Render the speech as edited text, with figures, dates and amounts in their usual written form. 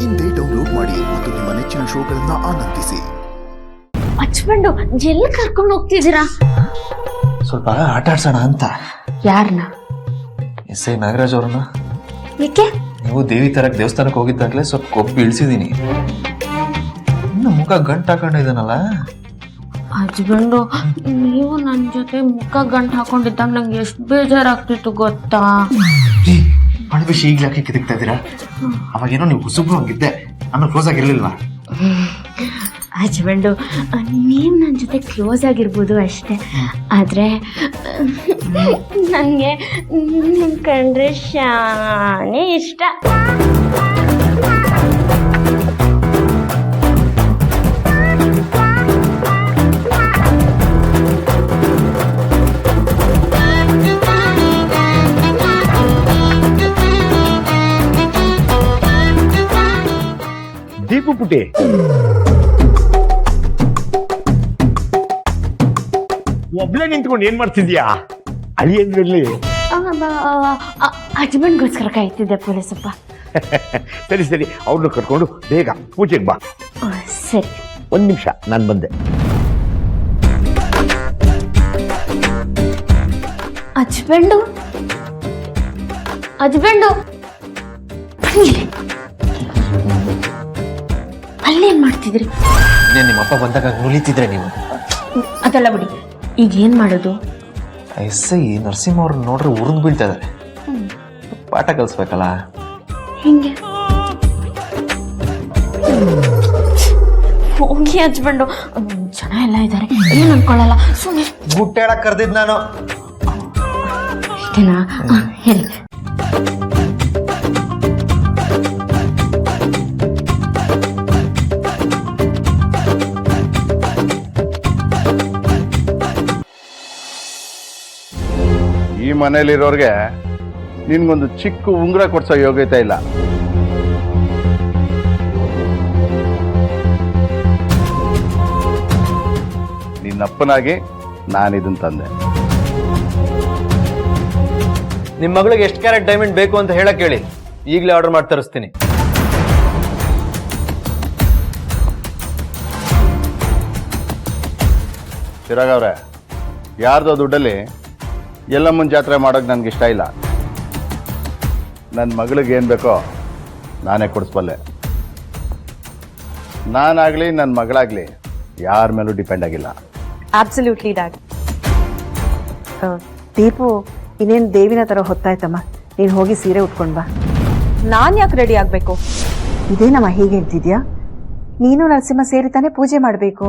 ಇಂದೇ ಡೌನ್ಲೋಡ್ ಮಾಡಿ ಮತ್ತು ನಿಮ್ಮ ನೆಚ್ಚಿನ ಶೋಗಳನ್ನ ಆನಂದಿಸಿ. ಹಚ್ಕೊಂಡು ಎಲ್ಲಿ ಕರ್ಕೊಂಡು ಹೋಗ್ತಿದ್ದೀರಾ? ಸ್ವಲ್ಪ ಆಟ ಆಡ್ಸೋಣ ಅಂತ. ಯಾರನ್ನ? ಎಸ್ ಐ ನಾಗರಾಜ್ ಅವ್ರನ್ನ. ಏಕೆ? ನೀವು ದೇವಿ ತರಕ್ ದೇವಸ್ಥಾನಕ್ಕೆ ಹೋಗಿದ್ದಾಗಲೇ ಸ್ವಲ್ಪ ಕೊಬ್ಬು ಇಳಿಸಿದೀನಿ. ಇನ್ನು ಮುಖ ಗಂಟು ಹಾಕೊಂಡಿದ್ದಾನಲ್ಲ. ಹಚ್ಕೊಂಡು ನೀವು ನನ್ನ ಜೊತೆ ಮುಖ ಗಂಟು ಹಾಕೊಂಡಿದ್ದಾಗ ನಂಗೆ ಎಷ್ಟು ಬೇಜಾರಾಗ್ತಿತ್ತು ಗೊತ್ತಾ? ಹಣ ವಿಷಯ ಈಗಲೇ ಯಾಕೆ ಕಿದಕ್ತಾ ಇದ್ದೀರಾ? ಅವಾಗೇನೋ ನೀವು ಹುಸುಬ್ರು ಹಂಗಿದ್ದೆ, ನಾನು ಕ್ಲೋಸ್ ಆಗಿರ್ಲಿಲ್ವಾ? ಹಚ್ಕೊಂಡು ನೀವು ನನ್ನ ಜೊತೆ ಕ್ಲೋಸ್ ಆಗಿರ್ಬೋದು ಅಷ್ಟೇ, ಆದರೆ ನನಗೆ ನಿಮ್ಮ ಕಂಡ್ರೆ ಶಾನೇ ಇಷ್ಟ. ದೀಪು ಪುಟಿ, ಒಬ್ಳೆ ನಿಂತ್ಕೊಂಡು ಏನ್ ಮಾಡ್ತಿದ್ಯಾ? ಅಳಿ ಅಂದ್ರಲ್ಲಿ ಹಚ್ಕೊಂಡ್ಗೋಸ್ಕರ ಕಾಯ್ತಿದ್ದೆ ಪೊಲೀಸಪ್ಪ. ಸರಿ ಸರಿ, ಅವ್ರನ್ನ ಕರ್ಕೊಂಡು ಬೇಗ ಪೂಜೆಗೆ ಬಾ. ಸರಿ, ಒಂದ್ ನಿಮಿಷ, ನಾನು ಬಂದೆ. ಹಚ್ಕೊಂಡು ಅಲ್ಲೇನ್ ಮಾಡ್ತಿದ್ರಿ? ನಿಮ್ಮಪ್ಪ ಬಂದಾಗ ನುಲಿತಿದ್ರೆ ನೀವು. ಅದೆಲ್ಲ ಬಿಡಿ, ಈಗ ಏನ್ ಮಾಡೋದು? ಎಸ್ ಐ ನರಸಿಂಹ ಅವ್ರನ್ನ ನೋಡ್ರೆ ಉರಿದು ಬೀಳ್ತಾ ಇದಾರೆ. ಪಾಠ ಕಲಿಸ್ಬೇಕಲ್ಲ. ಹಿಂಗೆ ಹೋಗಿ ಹಚ್ಕೊಂಡು ಜನ ಎಲ್ಲ ಇದ್ದಾರೆ, ಏನು ಅನ್ಕೊಳ್ಳಲ್ಲ, ಸುಮ್ಮನೆ ಗುಟ್ಟೆ ಹೇಳಕ್ ಕರ್ದಿದ್ ನಾನು. ಅಷ್ಟೇನಾ? ಹೇಳಿ. ಈ ಮನೇಲಿರೋರ್ಗೆ ನಿನ್ಗೊಂದು ಚಿಕ್ಕ ಉಂಗುರ ಕೊಡ್ಸೋ ಯೋಗ್ಯತೆ ಇಲ್ಲ. ನಿನ್ನಪ್ಪನಾಗಿ ನಾನಿದನ್ ತಂದೆ. ನಿಮ್ಮ ಮಗಳಿಗೆ ಎಷ್ಟು ಕ್ಯಾರೆಟ್ ಡೈಮಂಡ್ ಬೇಕು ಅಂತ ಹೇಳಕ್ ಹೇಳಿ, ಈಗಲೇ ಆರ್ಡರ್ ಮಾಡಿ ತರಿಸ್ತೀನಿ. ಚಿರಾಗ್ ಅವ್ರೆ, ಯಾರ್ದೋ ದುಡ್ಡಲ್ಲಿ ಎಲ್ಲಮ್ಮನ ಜಾತ್ರೆ ಮಾಡೋಕೆ ನನಗೆ ಇಷ್ಟ ಇಲ್ಲ. ನನ್ನ ಮಗಳಿಗೆ ಏನು ಬೇಕೋ ನಾನೇ ಕೊಡಿಸ್ಬಲ್ಲೆ. ನಾನಾಗಲಿ ನನ್ನ ಮಗಳಾಗಲಿ ಯಾರ ಮೇಲೂ ಡಿಪೆಂಡ್ ಆಗಿಲ್ಲ. Absolutely dad. ದೀಪು, ಇನ್ನೇನು ದೇವಿನ ಥರ ಹೊತ್ತಾಯ್ತಮ್ಮ, ನೀನು ಹೋಗಿ ಸೀರೆ ಉಟ್ಕೊಂಡು ಬಾ. ನಾನು ಯಾಕೆ ರೆಡಿ ಆಗಬೇಕು? ಇದೇನಮ್ಮ ಹೀಗೆ ಹೇಳ್ತಿದ್ಯಾ? ನೀನು ನರಸಿಂಹ ಸೇರಿ ತಾನೇ ಪೂಜೆ ಮಾಡಬೇಕು.